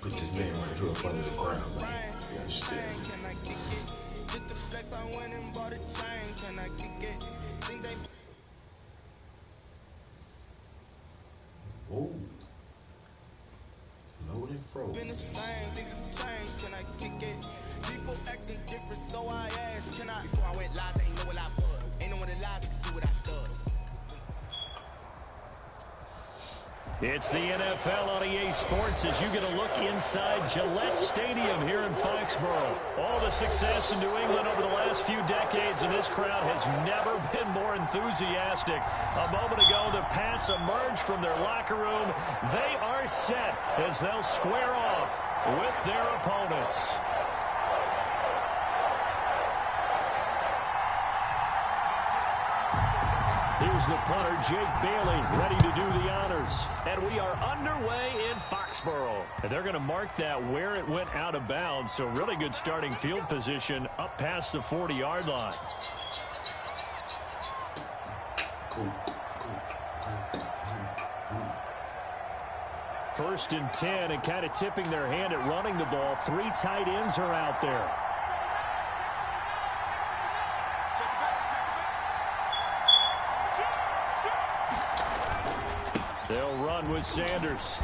Put this man right here up under the ground, man. You understand me? Whoa. Load and froze. People acting different, so I asked, can I? Before I went live, they ain't know what I was. Ain't no one alive that can do what I does. It's the NFL on EA Sports as you get a look inside Gillette Stadium here in Foxborough. All the success in New England over the last few decades, and this crowd has never been more enthusiastic. A moment ago, the Pats emerged from their locker room. They are set as they'll square off with their opponents. Here's the punter, Jake Bailey, ready to do the honors. And we are underway in Foxborough. And they're going to mark that where it went out of bounds. So really good starting field position up past the 40-yard line. First and 10, and kind of tipping their hand at running the ball. 3 tight ends are out there. They'll run with Sanders.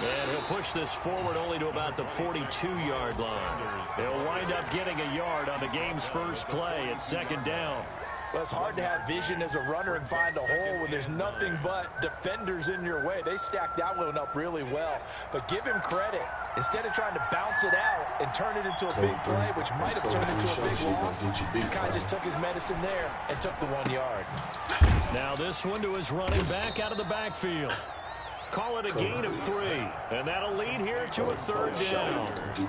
And he'll push this forward only to about the 42-yard line. They'll wind up getting a yard on the game's first play at second down. Well, it's hard to have vision as a runner and find a hole when there's nothing but defenders in your way. They stacked that one up really well. But give him credit. Instead of trying to bounce it out and turn it into a big play, which might have turned into a big loss, he kind of just took his medicine there and took the 1 yard. Now this one to his running back out of the backfield. Call it a gain of 3, and that'll lead here to a third down.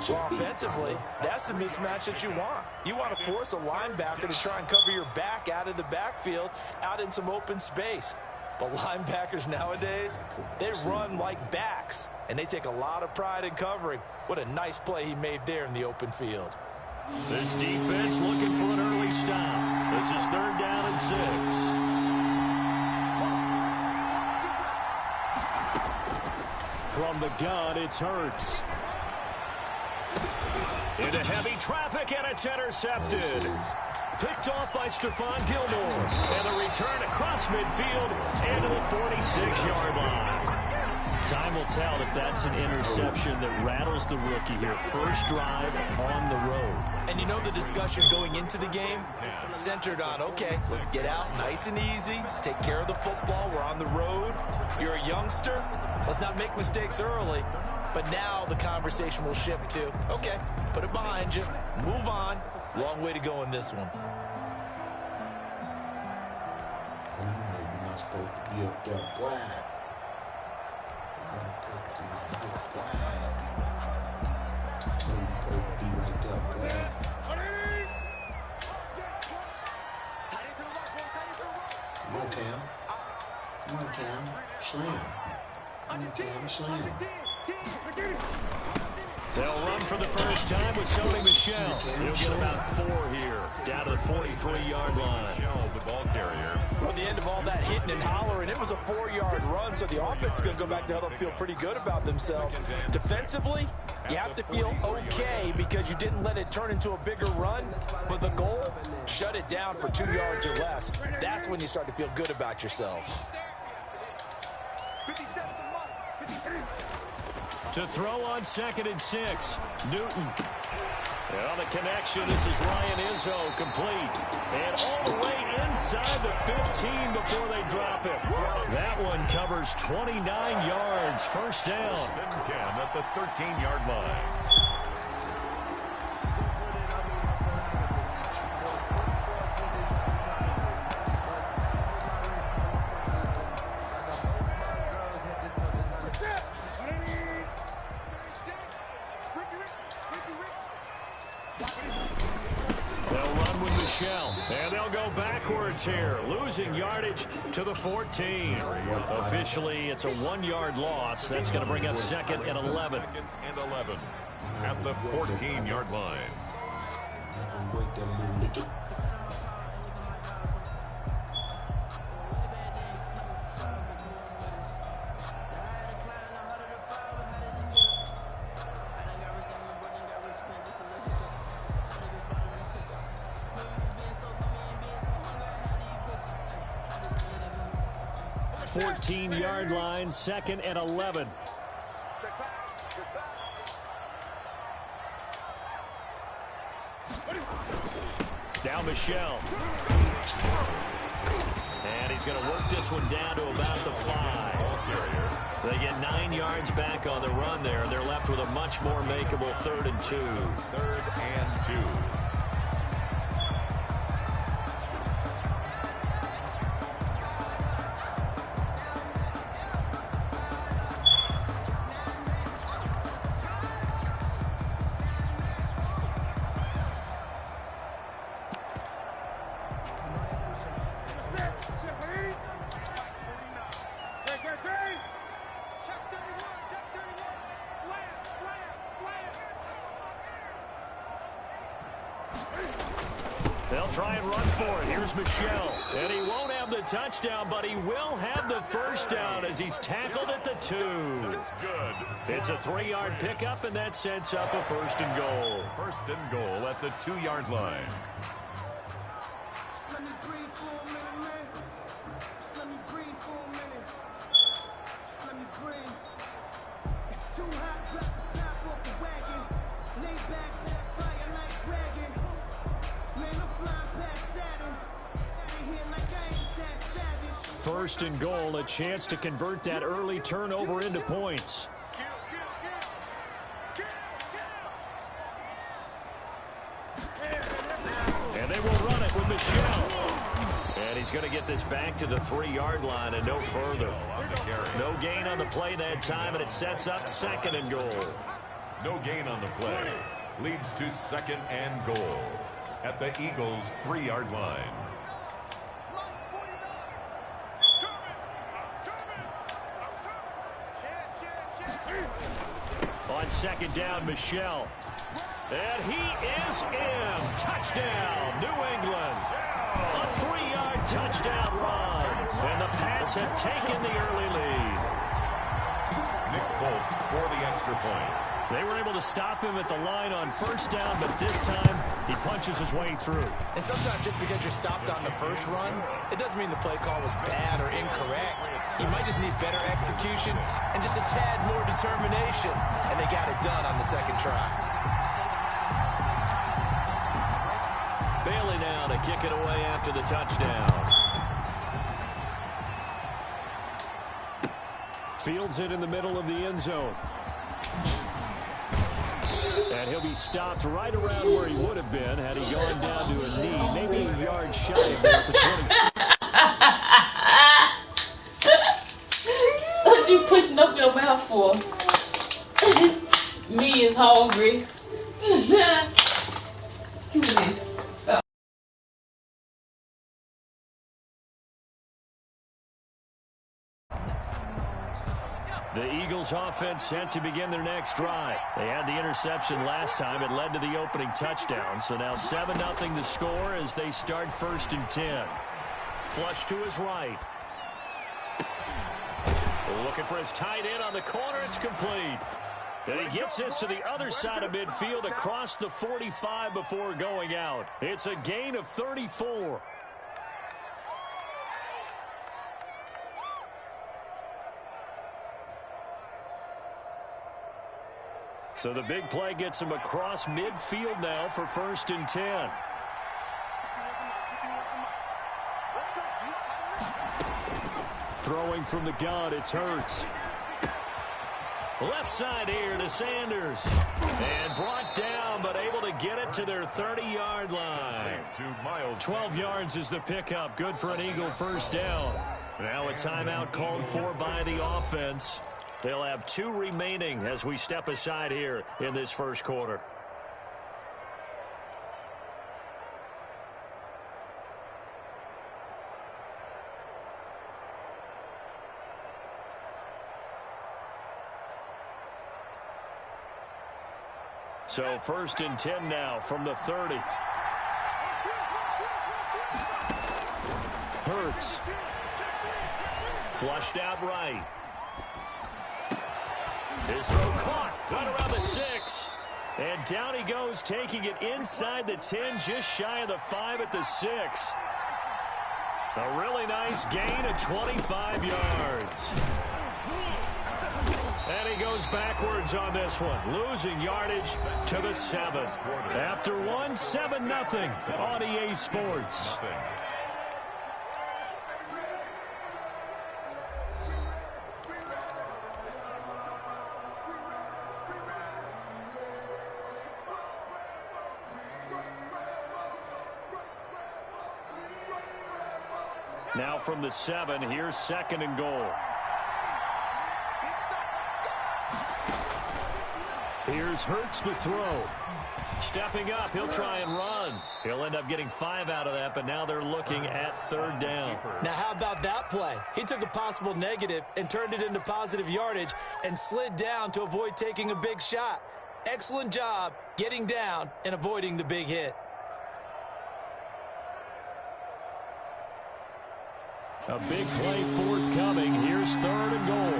Well, offensively, that's the mismatch that you want. You want to force a linebacker to try and cover your back out of the backfield, out in some open space. But linebackers nowadays, they run like backs, and they take a lot of pride in covering. What a nice play he made there in the open field. This defense looking for an early stop. This is third down and 6. From the gun, it's Hurts. Into heavy traffic, and it's intercepted. Picked off by Stephon Gilmore. And the return across midfield and to the 46-yard line. Time will tell if that's an interception that rattles the rookie here. First drive on the road. And you know the discussion going into the game centered on, okay, let's get out nice and easy, take care of the football, we're on the road. You're a youngster, let's not make mistakes early. But now the conversation will shift to, okay, put it behind you, move on. Long way to go in this one. Well, you know you're not supposed to be up there wide. You're not supposed to be right there wide. You're supposed to be right there wide. Come on, Cam. Come on, Cam. Slam. Come on, Cam. Slam. They'll run for the first time with Sony Michel. He'll get about 4 here, down to the 43-yard line. The ball carrier. Well, the end of all that hitting and hollering, it was a 4-yard run, so the offense is going to go back to huddle and feel pretty good about themselves. Defensively, you have to feel okay because you didn't let it turn into a bigger run, but the goal, shut it down for 2 yards or less. That's when you start to feel good about yourselves. To throw on second and 6, Newton. And on the connection, this is Ryan Izzo, complete. And all the way inside the 15 before they drop it. That one covers 29 yards, first down. 10 at the 13-yard line. And they'll go backwards here, losing yardage to the 14. Officially, it's a 1-yard loss. That's going to bring up second and 11. Second and 11 at the 14-yard line. 14-yard line, 2nd and 11. Now Michel. And he's going to work this one down to about the 5. They get 9 yards back on the run there. They're left with a much more makeable 3rd and 2. 3rd and 2. They'll try and run for it. Here's Michel. And he won't have the touchdown, but he will have the first down as he's tackled at the 2. That's good. It's a 3-yard pickup, and that sets up a 1st and goal. 1st and goal at the 2-yard line. Let me breathe for a minute, man. Let me breathe for a minute. Let me breathe. It's too hot, drop the top off the wagon. Lay back, fire like dragon. Man, I'm flying past Saturn. Out here like I ain't that savage. 1st and goal, a chance to convert that early turnover into points. And they will run it with Michel. And he's going to get this back to the 3-yard line and no further. No gain on the play that time, and it sets up 2nd and goal. No gain on the play. Leads to 2nd and goal at the Eagles' 3-yard line. On 2nd down, Michel. And he is in. Touchdown, New England. A 3-yard touchdown run. And the Pats have taken the early lead. Nick Folk for the extra point. They were able to stop him at the line on 1st down, but this time he punches his way through. And sometimes just because you're stopped on the first run, it doesn't mean the play call was bad or incorrect. You might just need better execution and just a tad more determination. And they got it done on the 2nd try. Bailey now to kick it away after the touchdown. Fields it in the middle of the end zone. And he'll be stopped right around where he would have been had he gone down to a knee, maybe a yard shy of there at the 20. What you pushing up your mouth for? Me is hungry. Give me this. The Eagles offense set to begin their next drive. They had the interception last time. It led to the opening touchdown. So now 7-0 the score as they start 1st and 10. Flush to his right. Looking for his tight end on the corner. It's complete. And he gets this to the other side of midfield across the 45 before going out. It's a gain of 34. So the big play gets him across midfield now for 1st and 10. Throwing from the gun, it's Hurts. Left side here to Sanders. And brought down, but able to get it to their 30-yard line. 12 yards is the pickup. Good for an Eagle 1st down. Now a timeout called for by the offense. They'll have 2 remaining as we step aside here in this 1st quarter. So 1st and 10 now from the 30. Hurts. Flushed out right. His throw caught right around the 6. And down he goes, taking it inside the 10, just shy of the 5 at the 6. A really nice gain of 25 yards. And he goes backwards on this one, losing yardage to the 7. After one, 7-0 on EA Sports. Now from the 7, here's 2nd and goal. Here's Hurts to throw. Stepping up, he'll try and run. He'll end up getting 5 out of that, but now they're looking at 3rd down. Now how about that play? He took a possible negative and turned it into positive yardage and slid down to avoid taking a big shot. Excellent job getting down and avoiding the big hit. A big play forthcoming. Here's 3rd and goal.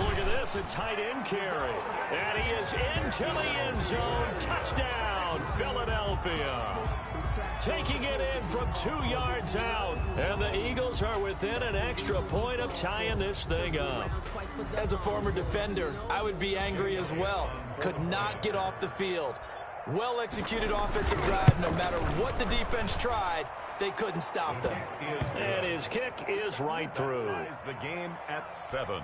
Look at this, a tight end carry. And he is into the end zone. Touchdown, Philadelphia. Taking it in from 2 yards out. And the Eagles are within an extra point of tying this thing up. As a former defender, I would be angry as well. Could not get off the field. Well-executed offensive drive. No matter what the defense tried, they couldn't stop them. And his kick is right through. The game at 7.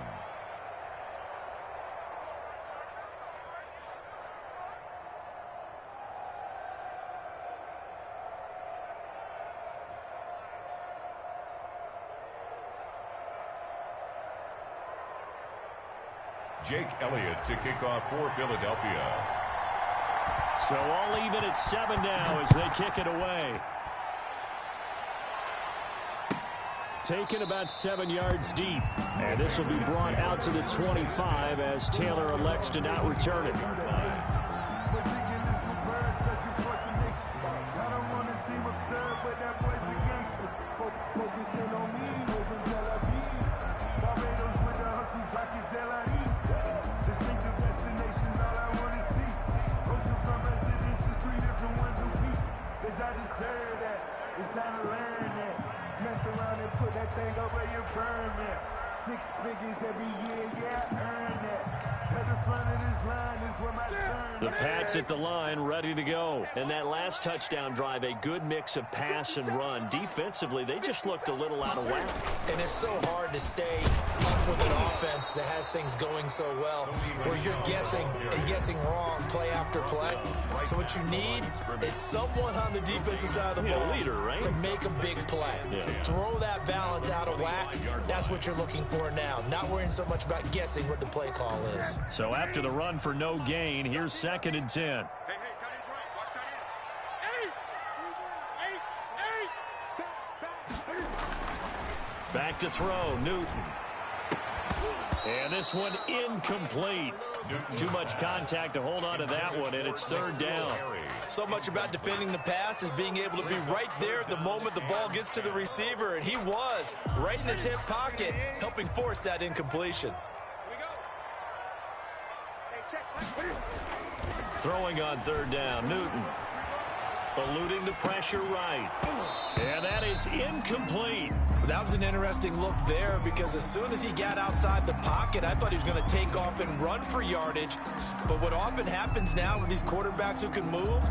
Jake Elliott to kick off for Philadelphia. So all even at 7 now as they kick it away. Taken about 7 yards deep. And this will be brought out to the 25 as Taylor elects to not return it. It's time to learn that. Mess around and put that thing over your permit. 6 figures every year, yeah, earn that. At the front of this line is where my turn. The Pats at the line, ready to go. And that last touchdown drive, a good mix of pass and run. Defensively, they just looked a little out of whack. And it's so hard to stay up with an offense that has things going so well, where you're guessing and guessing wrong play after play. So what you need is someone on the defensive side of the ball, leader, right? to make a big play. Throw that balance out of whack. That's what you're looking for now. Not worrying so much about guessing what the play call is. So after the run for no gain, here's 2nd and 10. Back to throw, Newton. And this one incomplete. Too much contact to hold on to that one, and it's 3rd down. So much about defending the pass is being able to be right there at the moment the ball gets to the receiver, and he was right in his hip pocket, helping force that incompletion. Throwing on 3rd down, Newton. Eluding the pressure right. And that is incomplete. That was an interesting look there because as soon as he got outside the pocket, I thought he was going to take off and run for yardage. But what often happens now with these quarterbacks who can move,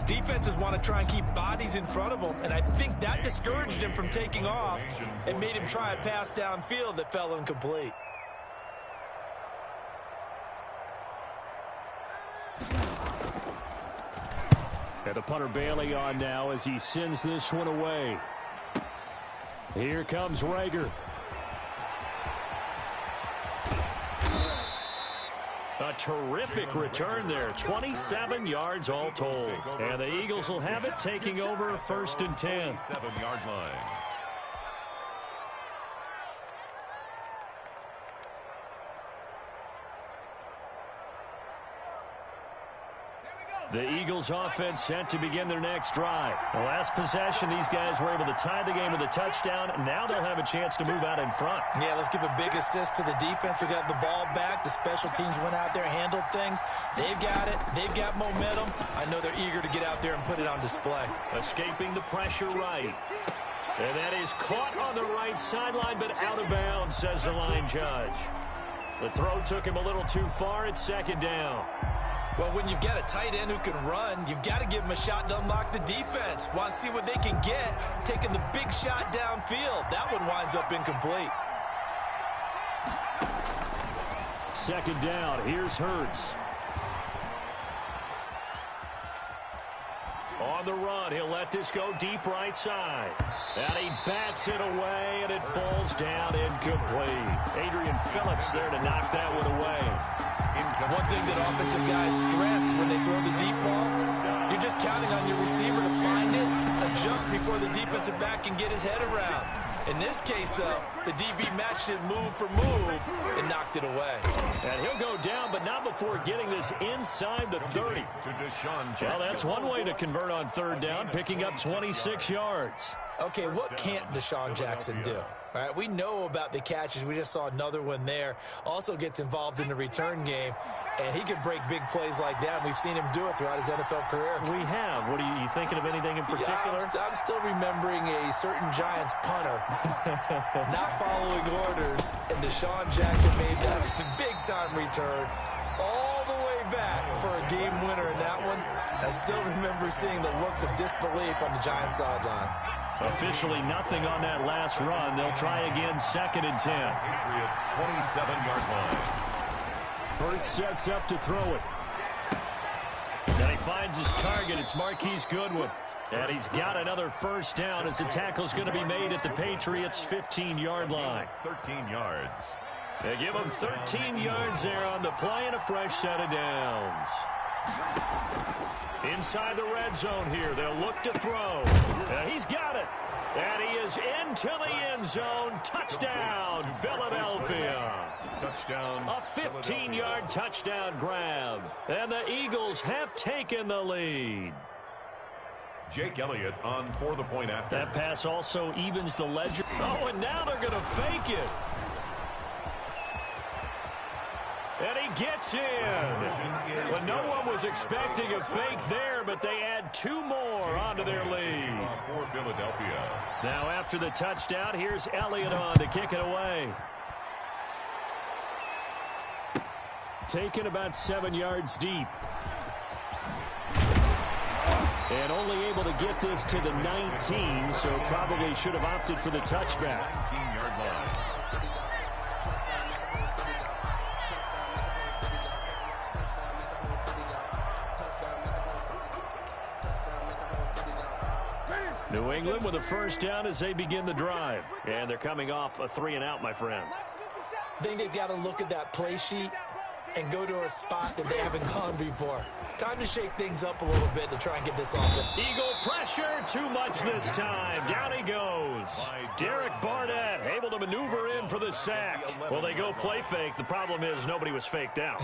defenses want to try and keep bodies in front of them, and I think that discouraged him from taking off and made him try a pass downfield that fell incomplete. And the punter Bailey on now as he sends this one away. Here comes Rager. A terrific return there. 27 yards all told. And the Eagles will have it, taking over 1st and 10. 7-yard line. The Eagles offense set to begin their next drive. The last possession, these guys were able to tie the game with a touchdown. Now they'll have a chance to move out in front. Yeah, let's give a big assist to the defense who got the ball back. The special teams went out there, handled things. They've got it. They've got momentum. I know they're eager to get out there and put it on display. Escaping the pressure right. And that is caught on the right sideline, but out of bounds, says the line judge. The throw took him a little too far. It's second down. Well, when you've got a tight end who can run, you've got to give him a shot to unlock the defense. Want to see what they can get, taking the big shot downfield. That one winds up incomplete. Second down. Here's Hurts. On the run, he'll let this go deep right side. And he bats it away, and it falls down incomplete. Adrian Phillips there to knock that one away. One thing that offensive guys stress when they throw the deep ball, you're just counting on your receiver to find it, adjust before the defensive back can get his head around. In this case, though, the DB matched it move for move and knocked it away. And he'll go down, but not before getting this inside the 30. Well, that's one way to convert on third down, picking up 26 yards. Okay, what can't Deshaun Jackson do? All right, we know about the catches. We just saw another one there. Also gets involved in the return game, and he can break big plays like that. We've seen him do it throughout his NFL career. We have. What are you thinking of anything in particular? Yeah, I'm still remembering a certain Giants punter not following orders, and Deshaun Jackson made that big-time return all the way back for a game winner in that one. I still remember seeing the looks of disbelief on the Giants sideline. Officially nothing on that last run. They'll try again, 2nd and 10. Patriots 27-yard line. Hurts sets up to throw it. And he finds his target. It's Marquise Goodwin. And he's got another first down as the tackle's going to be made at the Patriots' 15-yard line. 13 yards. They give him 13 yards there on the play and a fresh set of downs. Inside the red zone here. They'll look to throw. And he's got it. And he is into the end zone. Touchdown, Philadelphia. Touchdown. A 15-yard touchdown grab. And the Eagles have taken the lead. Jake Elliott on for the point after. That pass also evens the ledger. Oh, and now they're going to fake it. And he gets in. Well, no one was expecting a fake there, but they add 2 more onto their lead. For Philadelphia. Now after the touchdown, here's Elliott on to kick it away. Taken about 7 yards deep. And only able to get this to the 19, so probably should have opted for the touchback. 19-yard line. New England with a first down as they begin the drive. And they're coming off a 3-and-out, my friend. I think they've got to look at that play sheet and go to a spot that they haven't gone before. Time to shake things up a little bit to try and get this off. Eagle pressure, too much this time. Down he goes. Derek Barnett able to maneuver in for the sack. Well, they go play fake. The problem is nobody was faked out.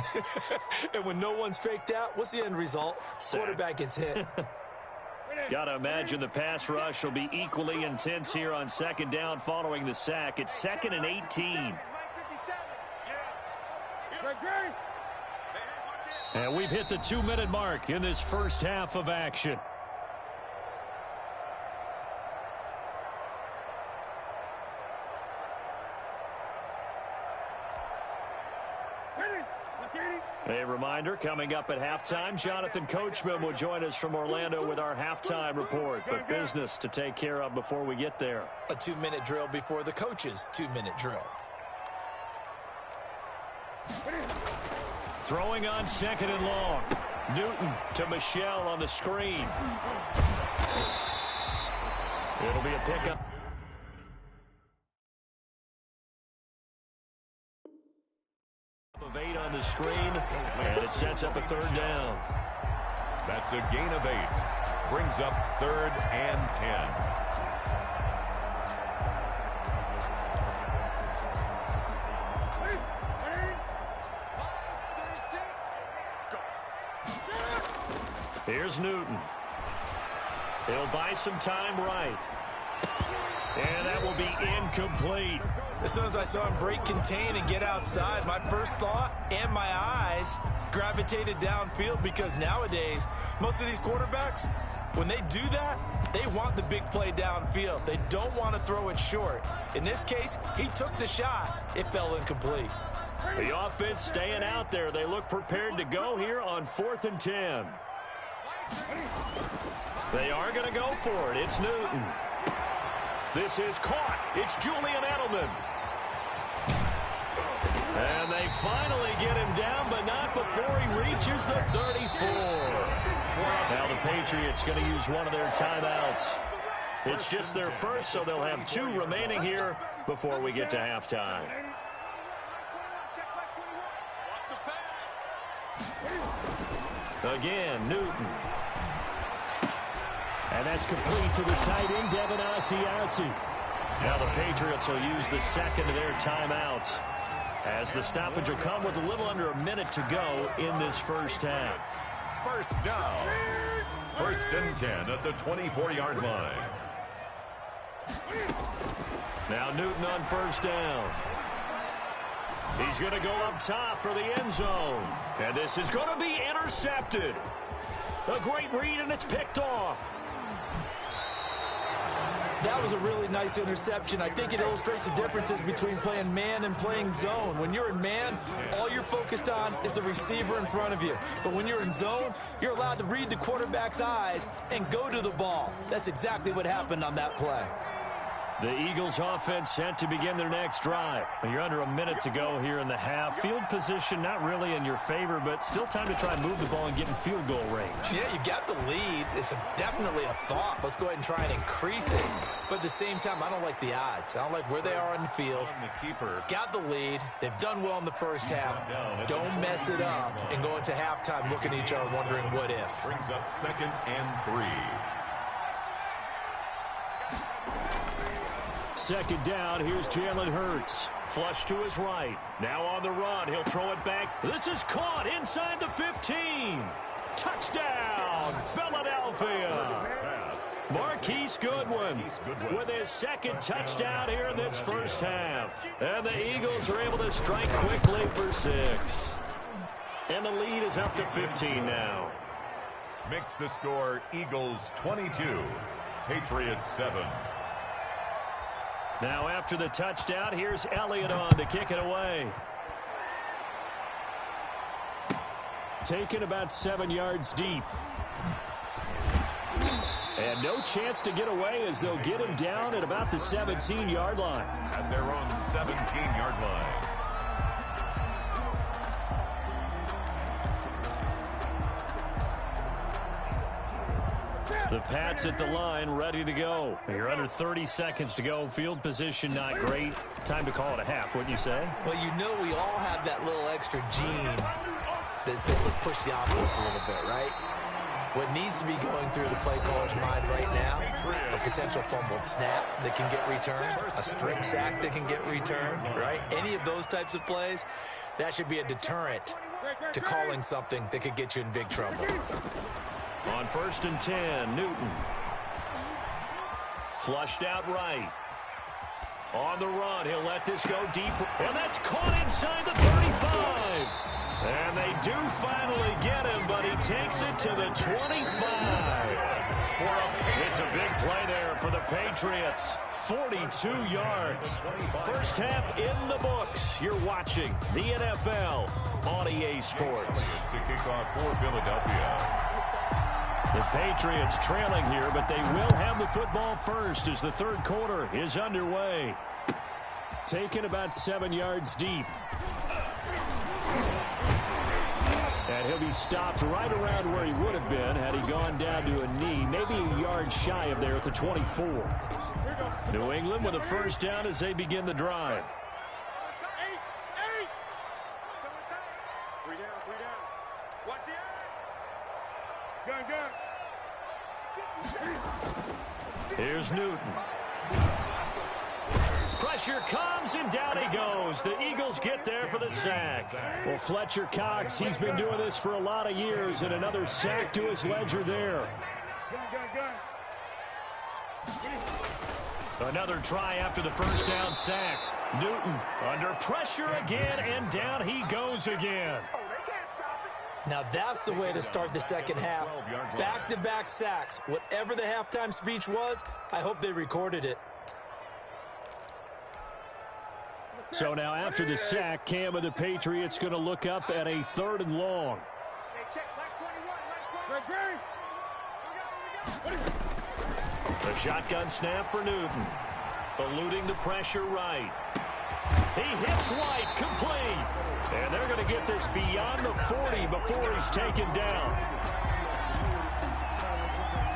And when no one's faked out, what's the end result? Sack. Quarterback gets hit. Got to imagine the pass rush will be equally intense here on 2nd down following the sack. It's 2nd and 18. And we've hit the 2-minute mark in this first half of action. A reminder, coming up at halftime, Jonathan Coachman will join us from Orlando with our halftime report. But business to take care of before we get there. A 2-minute drill before the coach's 2-minute drill. Throwing on 2nd and long. Newton to Michelle on the screen. It'll be a pickup. Of 8 on the screen, and it sets up a 3rd down. That's a gain of 8. Brings up 3rd and 10. Here's Newton. He'll buy some time right. And that will be incomplete. As soon as I saw him break contain and get outside, my first thought and my eyes gravitated downfield, because nowadays, most of these quarterbacks, when they do that, they want the big play downfield. They don't want to throw it short. In this case, he took the shot. It fell incomplete. The offense staying out there. They look prepared to go here on 4th and 10. They are going to go for it. It's Newton. This is caught. It's Julian Edelman. And they finally get him down, but not before he reaches the 34. Now the Patriots going to use one of their timeouts. It's just their first, so they'll have 2 remaining here before we get to halftime. Again, Newton. And that's complete to the tight end, Devin Asiasi. Now the Patriots will use the second of their timeouts, as the stoppage will come with a little under a minute to go in this first half. First down. 1st and 10 at the 24-yard line. Now Newton on first down. He's going to go up top for the end zone. And this is going to be intercepted. A great read, and it's picked off. That was a really nice interception. I think it illustrates the differences between playing man and playing zone. When you're in man, all you're focused on is the receiver in front of you. But when you're in zone, you're allowed to read the quarterback's eyes and go to the ball. That's exactly what happened on that play. The Eagles offense set to begin their next drive. You're under a minute to go here in the half. Field position not really in your favor, but still time to try and move the ball and get in field goal range. Yeah, you got the lead. It's definitely a thought. Let's go ahead and try and increase it. But at the same time, I don't like the odds. I don't like where they are on the field. Got the lead. They've done well in the first half. Don't mess it up and go into halftime looking at each other wondering what if. Brings up 2nd and 3. Second down, here's Jalen Hurts. Flush to his right. Now on the run, he'll throw it back. This is caught inside the 15. Touchdown, Philadelphia. Marquise Goodwin with his second touchdown here in this first half. And the Eagles are able to strike quickly for 6. And the lead is up to 15 now. Makes the score Eagles 22, Patriots 7. Now after the touchdown, here's Elliott on to kick it away. Taken about 7 yards deep. And no chance to get away as they'll get him down at about the 17-yard line. At their own 17-yard line. The Pats at the line, ready to go. You're under 30 seconds to go. Field position not great. Time to call it a half, wouldn't you say? Well, you know we all have that little extra gene that says let's push the envelope a little bit, right? What needs to be going through the play caller's mind right now, a potential fumbled snap that can get returned, a strip sack that can get returned, right? Any of those types of plays, that should be a deterrent to calling something that could get you in big trouble. On 1st and 10, Newton. Flushed out right. On the run, he'll let this go deep. And that's caught inside the 35. And they do finally get him, but he takes it to the 25. It's a big play there for the Patriots. 42 yards. First half in the books. You're watching the NFL on EA Sports. To kick off for Philadelphia. The Patriots trailing here, but they will have the football first as the third quarter is underway. Taken about 7 yards deep. And he'll be stopped right around where he would have been had he gone down to a knee, maybe a yard shy of there at the 24. New England with a first down as they begin the drive. Here's Newton. pressure comes, and down he goes. The Eagles get there for the sack. Well, Fletcher Cox, he's been doing this for a lot of years, and another sack to his ledger there. Another try after the first down sack. Newton under pressure again, and down he goes again. Now that's the way to start the second half. Back-to-back sacks. Whatever the halftime speech was, I hope they recorded it. So now after the sack, Cam of the Patriots going to look up at a 3rd and long. The shotgun snap for Newton. Eluding the pressure right. He hits White, complete. And they're going to get this beyond the 40 before he's taken down.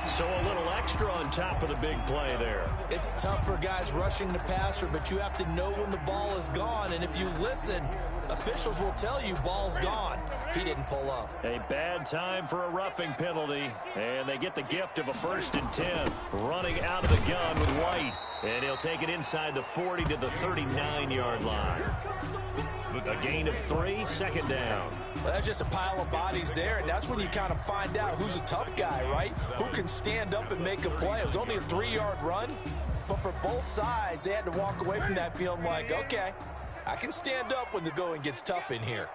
So a little extra on top of the big play there. It's tough for guys rushing the passer, but you have to know when the ball is gone. And if you listen, officials will tell you ball's gone. He didn't pull up. A bad time for a roughing penalty. And they get the gift of a 1st and 10. Running out of the gun with White. And he'll take it inside the 40 to the 39-yard line. A gain of 3, 2nd down. Well, that's just a pile of bodies there, and that's when you kind of find out who's a tough guy, right? Who can stand up and make a play. It was only a 3-yard run, but for both sides, they had to walk away from that feeling like, okay, I can stand up when the going gets tough in here.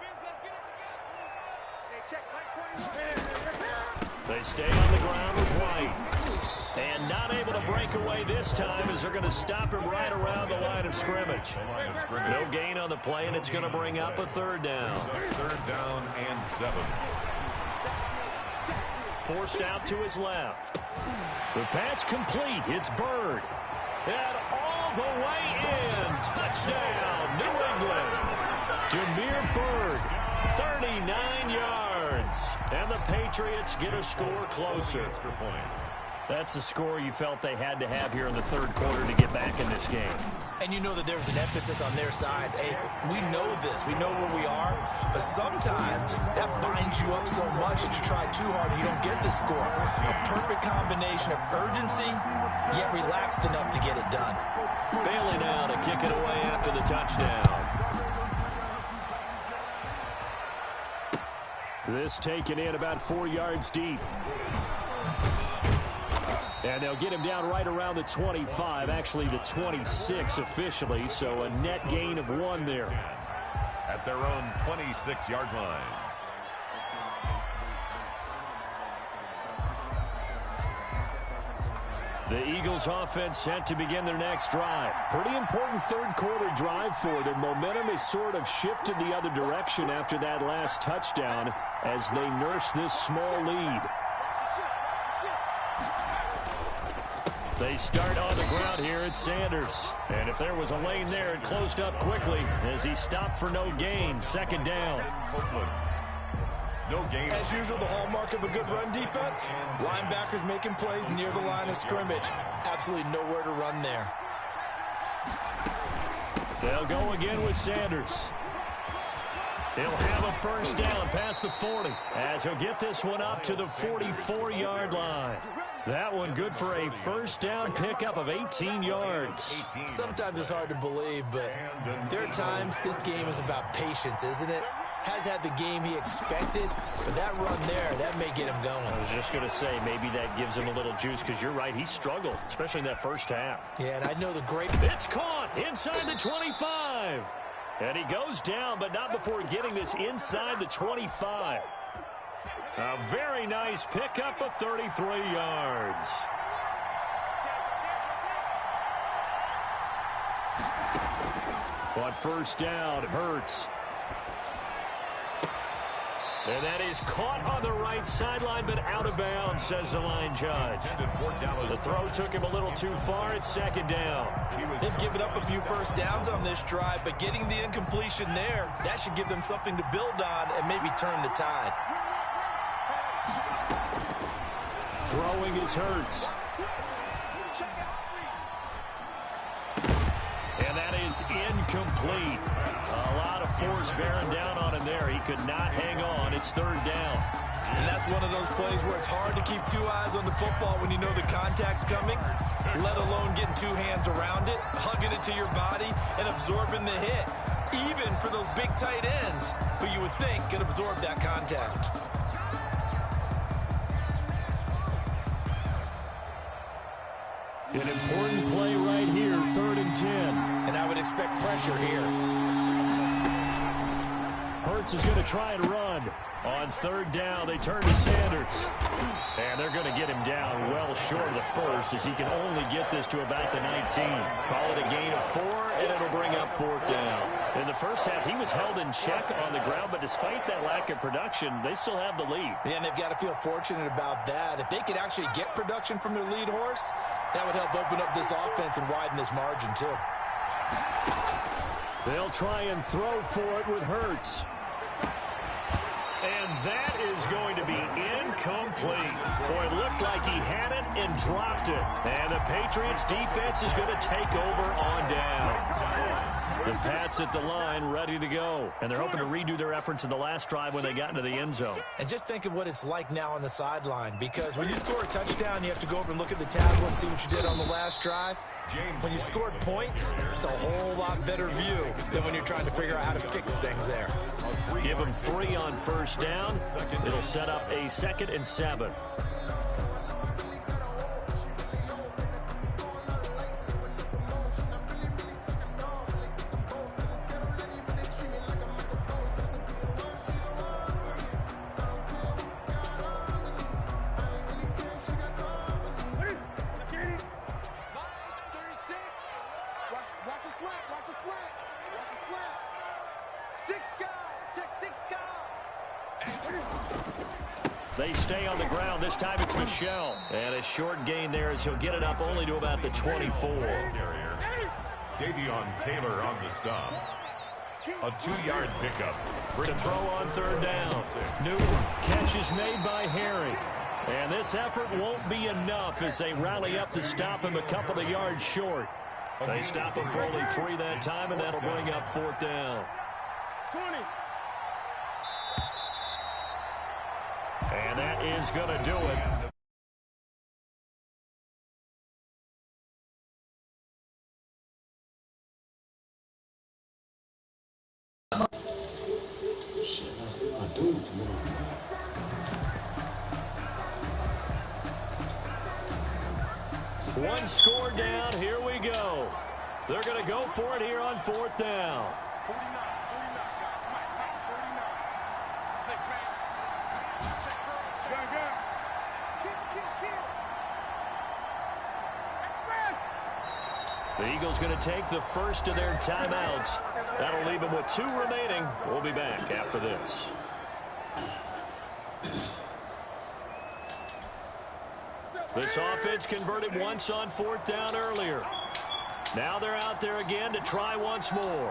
They stay on the ground with White. And not able to break away this time as they're going to stop him right around the line of scrimmage. No gain on the play, and it's going to bring up a 3rd down. 3rd down and 7. Forced out to his left. The pass complete. It's Byrd. And all the way in. Touchdown, New England. Damiere Byrd, 39 yards. And the Patriots get a score closer. That's a score you felt they had to have here in the 3rd quarter to get back in this game. And you know that there's an emphasis on their side. Hey, we know this. We know where we are. But sometimes that binds you up so much that you try too hard, you don't get the score. A perfect combination of urgency, yet relaxed enough to get it done. Bailey now to kick it away after the touchdown. This taken in about 4 yards deep. And they'll get him down right around the 25, actually the 26 officially, so a net gain of 1 there. At their own 26-yard line. The Eagles offense set to begin their next drive. Pretty important 3rd quarter drive for them. Momentum has sort of shifted the other direction after that last touchdown as they nurse this small lead. They start on the ground here at Sanders. And if there was a lane there, it closed up quickly as he stopped for no gain. 2nd down. No gain. As usual, the hallmark of a good run defense, linebackers making plays near the line of scrimmage. Absolutely nowhere to run there. They'll go again with Sanders. He'll have a 1st down past the 40 as he'll get this one up to the 44-yard line. That one good for a 1st down pickup of 18 yards. Sometimes it's hard to believe, but there are times this game is about patience, isn't it? Has had the game he expected, but that run there, that may get him going. I was just going to say, maybe that gives him a little juice, because you're right, he struggled, especially in that 1st half. Yeah, and I know the great... It's caught inside the 25. And he goes down, but not before getting this inside the 25. A very nice pickup of 33 yards. On 1st down, Hurts. And that is caught on the right sideline, but out of bounds, says the line judge. The throw took him a little too far. It's 2nd down. They've given up a few 1st downs on this drive, but getting the incompletion there, that should give them something to build on and maybe turn the tide. Throwing is Hurts. And that is is incomplete. A lot of force bearing down on him there. He could not hang on. It's third down. And that's one of those plays where it's hard to keep 2 eyes on the football when you know the contact's coming, let alone getting 2 hands around it, hugging it to your body, and absorbing the hit, even for those big tight ends who you would think could absorb that contact. An important play right here, 3rd and 10. And I would expect pressure here. Hurts is going to try and run. On 3rd down, they turn to Sanders. And they're going to get him down well short of the first, as he can only get this to about the 19. Call it a gain of 4, and it'll bring up 4th down. In the first half, he was held in check on the ground, but despite that lack of production, they still have the lead. Yeah, and they've got to feel fortunate about that. If they could actually get production from their lead horse, that would help open up this offense and widen this margin, too. They'll try and throw for it with Hurts. And that is going to be incomplete. Boy, it looked like he had it and dropped it. And the Patriots defense is going to take over on down. The Pats at the line, ready to go. And they're hoping to redo their efforts in the last drive when they got into the end zone. And just think of what it's like now on the sideline, because when you score a touchdown, you have to go over and look at the tablet and see what you did on the last drive. When you scored points, it's a whole lot better view than when you're trying to figure out how to fix things there. Give them 3 on 1st down. It'll set up a 2nd and 7. They stay on the ground. This time it's Michel. And a short gain there as he'll get it up only to about the 24. Davion Taylor on the stop. A 2-yard pickup. To throw on 3rd down. Newton, catch is made by Harry. And this effort won't be enough as they rally up to stop him a couple of yards short. They stop him for only 3 that time, and that'll bring up 4th down. 20. And that is going to do it. One score down. Here we go. They're going to go for it here on 4th down. 49. The Eagles going to take the first of their timeouts. That'll leave them with 2 remaining. We'll be back after this. This offense converted once on 4th down earlier. Now they're out there again to try once more.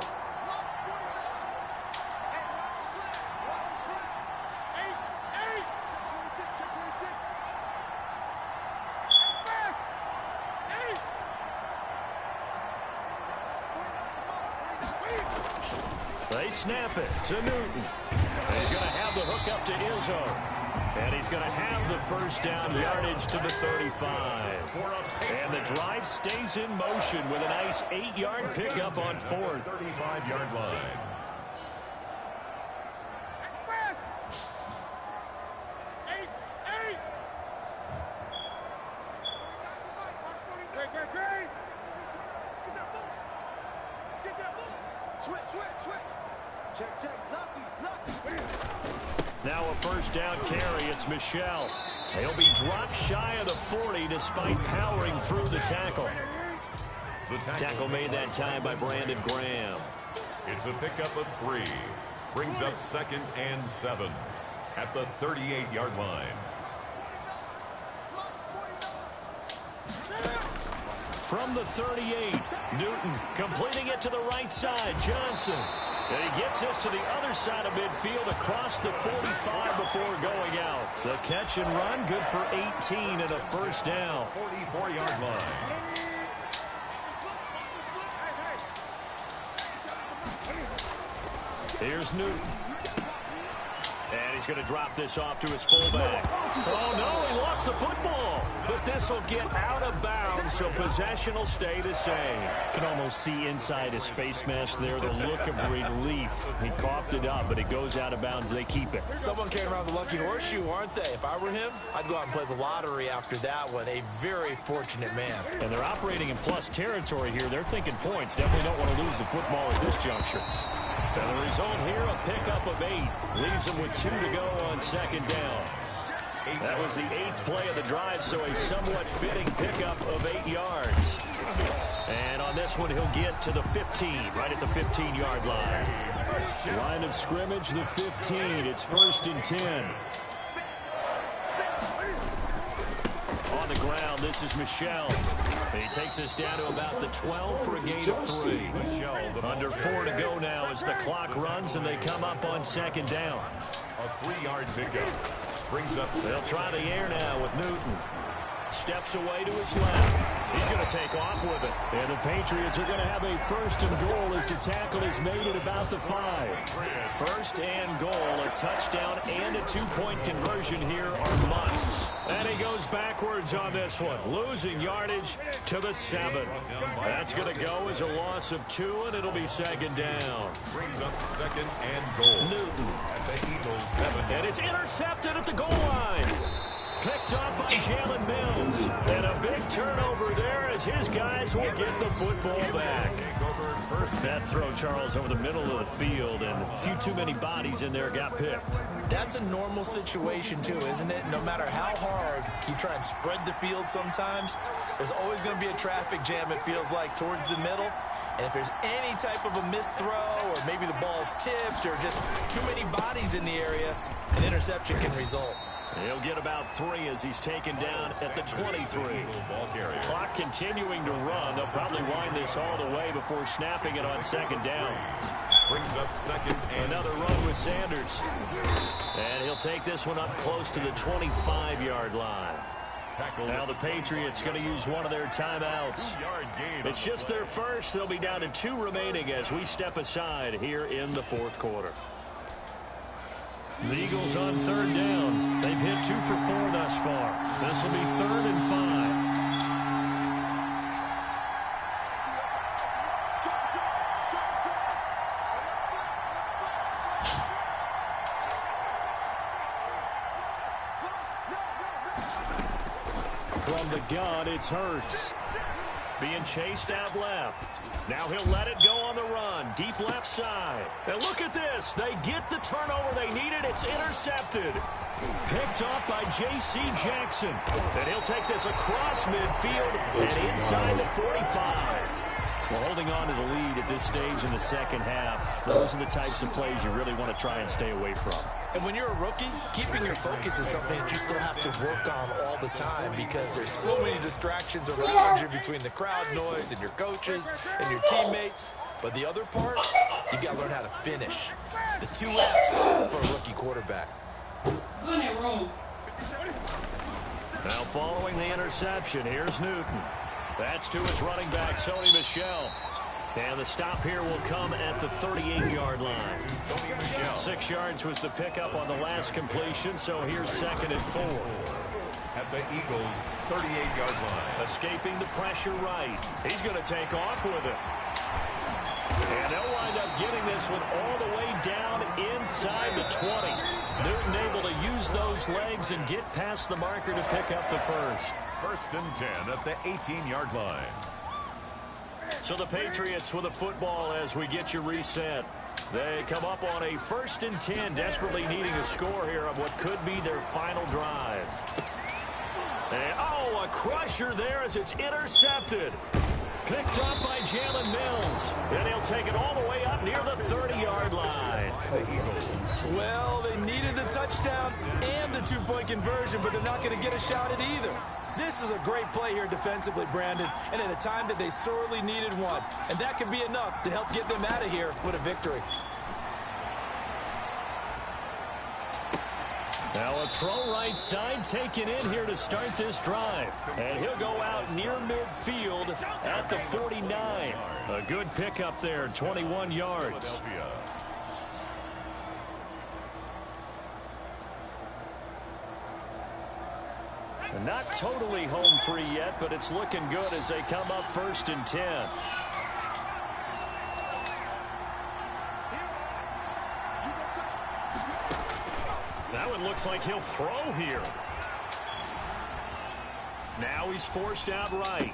They snap it to Newton. And he's going to have the hook up to Izzo. And he's going to have the first down yardage to the 35. And the drive stays in motion with a nice 8-yard pickup on 4th. 35-yard line. Now a first down carry. It's Michel. He'll be dropped shy of the 40 despite powering through the tackle. The Tackle made that time by Brandon Graham. It's a pickup of 3. Brings up 2nd and 7 at the 38-yard line. From the 38, Newton completing it to the right side. Johnson. And he gets this to the other side of midfield across the 45 before going out. The catch and run good for 18 and a first down. 44-yard line. Here's Newton. And he's going to drop this off to his fullback. Oh, no, he lost the football. But this will get out of bounds, so possession will stay the same. You can almost see inside his face mask there the look of relief. He coughed it up, but it goes out of bounds. They keep it. Someone came around the lucky horseshoe, aren't they? If I were him, I'd go out and play the lottery after that one. A very fortunate man. And they're operating in plus territory here. They're thinking points. Definitely don't want to lose the football at this juncture. So the result here, a pickup of 8. Leaves them with 2 to go on second down. That was the 8th play of the drive, so a somewhat fitting pickup of 8 yards. And on this one, he'll get to the 15, right at the 15-yard line. Line of scrimmage, the 15. It's 1st and 10. On the ground, this is Michel. He takes us down to about the 12 for a gain of 3. Under 4 to go now as the clock runs and they come up on second down. A 3-yard pickup. Brings up. They'll try the air now with Newton. Steps away to his left. He's going to take off with it. And the Patriots are going to have a 1st and goal as the tackle is made at about the 5. 1st and goal. A touchdown and a 2-point conversion here are musts. And he goes backwards on this one. Losing yardage to the 7. That's going to go as a loss of 2, and it'll be second down. Brings up 2nd and goal. Newton. At the Eagles 7. And it's intercepted at the goal line. Picked up by Jalen Mills. And a big turnover there as his guys will get the football back. That throw, Charles, over the middle of the field, and a few too many bodies in there got picked. That's a normal situation, too, isn't it? No matter how hard you try and spread the field sometimes, there's always going to be a traffic jam, it feels like, towards the middle. And if there's any type of a missed throw or maybe the ball's tipped or just too many bodies in the area, an interception can result. He'll get about 3 as he's taken down at the 23. Clock continuing to run. They'll probably wind this all the way before snapping it on second down. Brings up 2nd and another run with Sanders. And he'll take this one up close to the 25-yard line. Now the Patriots going to use one of their timeouts. It's just their first. They'll be down to 2 remaining as we step aside here in the 4th quarter. The Eagles on 3rd down. They've hit 2 for 4 thus far. This will be 3rd and 5. From the gun, it's Hurts. Being chased out left. Now he'll let it go on the run. Deep left side. And look at this. They get the turnover they needed. It's intercepted. Picked up by J.C. Jackson. And he'll take this across midfield and inside the 45. Well, holding on to the lead at this stage in the second half, those are the types of plays you really want to try and stay away from. And when you're a rookie, keeping your focus is something that you still have to work on all the time because there's so many distractions around you between the crowd noise and your coaches and your teammates. But the other part, you got to learn how to finish. The 2 F's for a rookie quarterback. Go in that room. Now following the interception, here's Newton. That's to his running back, Sony Michel. And the stop here will come at the 38-yard line. 6 yards was the pickup on the last completion, so here's 2nd and 4. At the Eagles' 38-yard line. Escaping the pressure right. He's going to take off with it. And they'll wind up getting this one all the way down inside the 20. Newton able to use those legs and get past the marker to pick up the first. 1st and 10 at the 18-yard line. So the Patriots with a football as we get you reset. They come up on a 1st and 10, desperately needing a score here on what could be their final drive. And, oh, a crusher there as it's intercepted. Picked up by Jalen Mills. And he'll take it all the way up near the 30-yard line. Well, they needed the touchdown and the 2-point conversion, but they're not going to get a shot at either. This is a great play here defensively, Brandon, and at a time that they sorely needed one. And that could be enough to help get them out of here with a victory. Now a throw right side taken in here to start this drive. And he'll go out near midfield at the 49. A good pickup there, 21 yards. Not totally home free yet, but it's looking good as they come up 1st and 10. That one looks like he'll throw here. Now he's forced out right.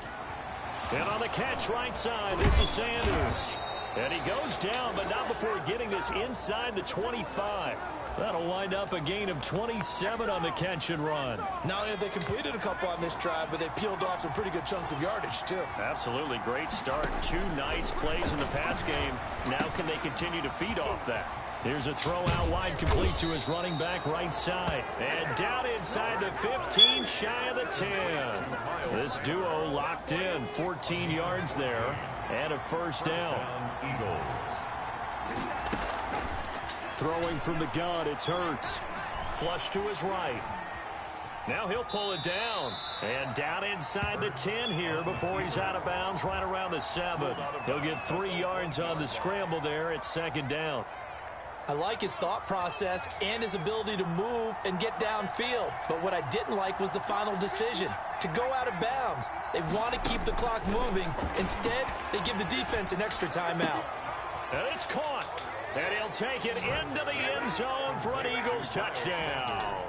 And on the catch right side, this is Sanders. And he goes down, but not before getting this inside the 25. That'll wind up a gain of 27 on the catch and run. Not only have they completed a couple on this drive, but they peeled off some pretty good chunks of yardage, too. Absolutely great start. 2 nice plays in the pass game. Now can they continue to feed off that? Here's a throw out wide, complete to his running back right side. And down inside the 15, shy of the 10. This duo locked in, 14 yards there, and a 1st down. Eagles. Throwing from the gun, it's Hurts. Flush to his right. Now he'll pull it down. And down inside the 10 here before he's out of bounds right around the 7. He'll get 3 yards on the scramble there. It's 2nd down. I like his thought process and his ability to move and get downfield. But what I didn't like was the final decision, to go out of bounds. They want to keep the clock moving. Instead, they give the defense an extra timeout. And it's caught. And he'll take it into the end zone for an Eagles touchdown.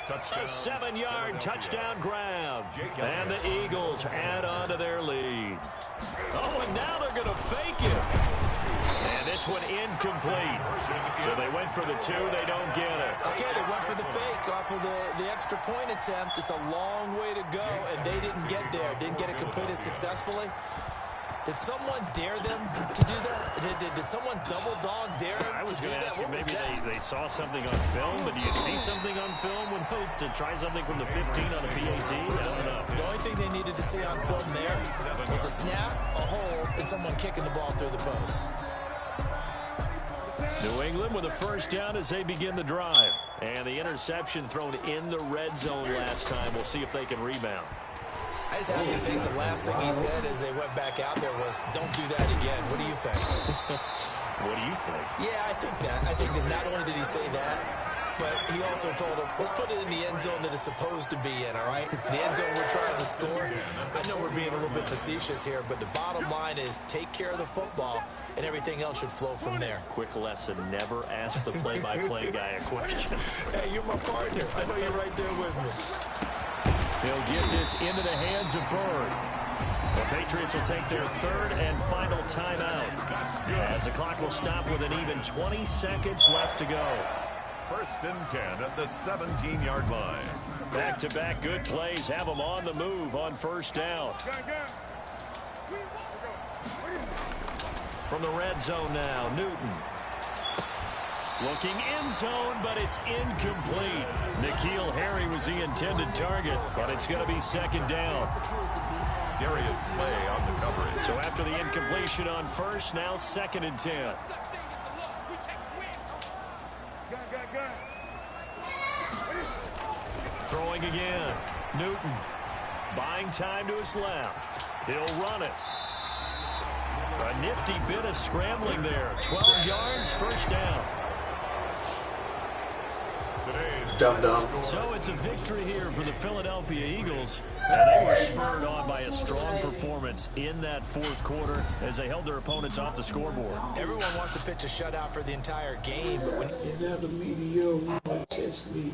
A 7-yard touchdown grab. And the Eagles add on to their lead. Oh, and now they're going to fake it. And this one incomplete. So they went for the 2. They don't get it. Okay, they went for the fake off of the extra point attempt. It's a long way to go, and they didn't get there. Didn't get it completed successfully. Did someone dare them to do that? Did someone double dog dare them? I was going to ask you, maybe they saw something on film, but do you see something on film with those to try something from the 15 on the PAT? I don't know. The only thing they needed to see on film there was a snap, a hold, and someone kicking the ball through the post. New England with a 1st down as they begin the drive. And the interception thrown in the red zone last time. We'll see if they can rebound. I just have to think the last thing he said as they went back out there was, don't do that again. What do you think? What do you think? Yeah, I think that. I think that not only did he say that, but he also told him, let's put it in the end zone that it's supposed to be in, all right? The end zone we're trying to score. I know we're being a little bit facetious here, but the bottom line is take care of the football, and everything else should flow from there. Quick lesson, never ask the play-by-play guy a question. Hey, you're my partner. I know you're right there with me. He'll get this into the hands of Bird. The Patriots will take their 3rd and final timeout, as the clock will stop with an even 20 seconds left to go. 1st and 10 at the 17-yard line. Back-to-back good plays have them on the move on 1st down. From the red zone now, Newton. Looking end zone, but it's incomplete. N'Keal Harry was the intended target, but it's going to be 2nd down. Darius Slay on the coverage. So after the incompletion on 1st, now 2nd and 10. Throwing again. Newton buying time to his left. He'll run it. A nifty bit of scrambling there. 12 yards, 1st down. Dum-dum. So it's a victory here for the Philadelphia Eagles. And they were spurred on by a strong performance in that 4th quarter as they held their opponents off the scoreboard. Everyone wants to pitch a shutout for the entire game, but when And now the media want to test me.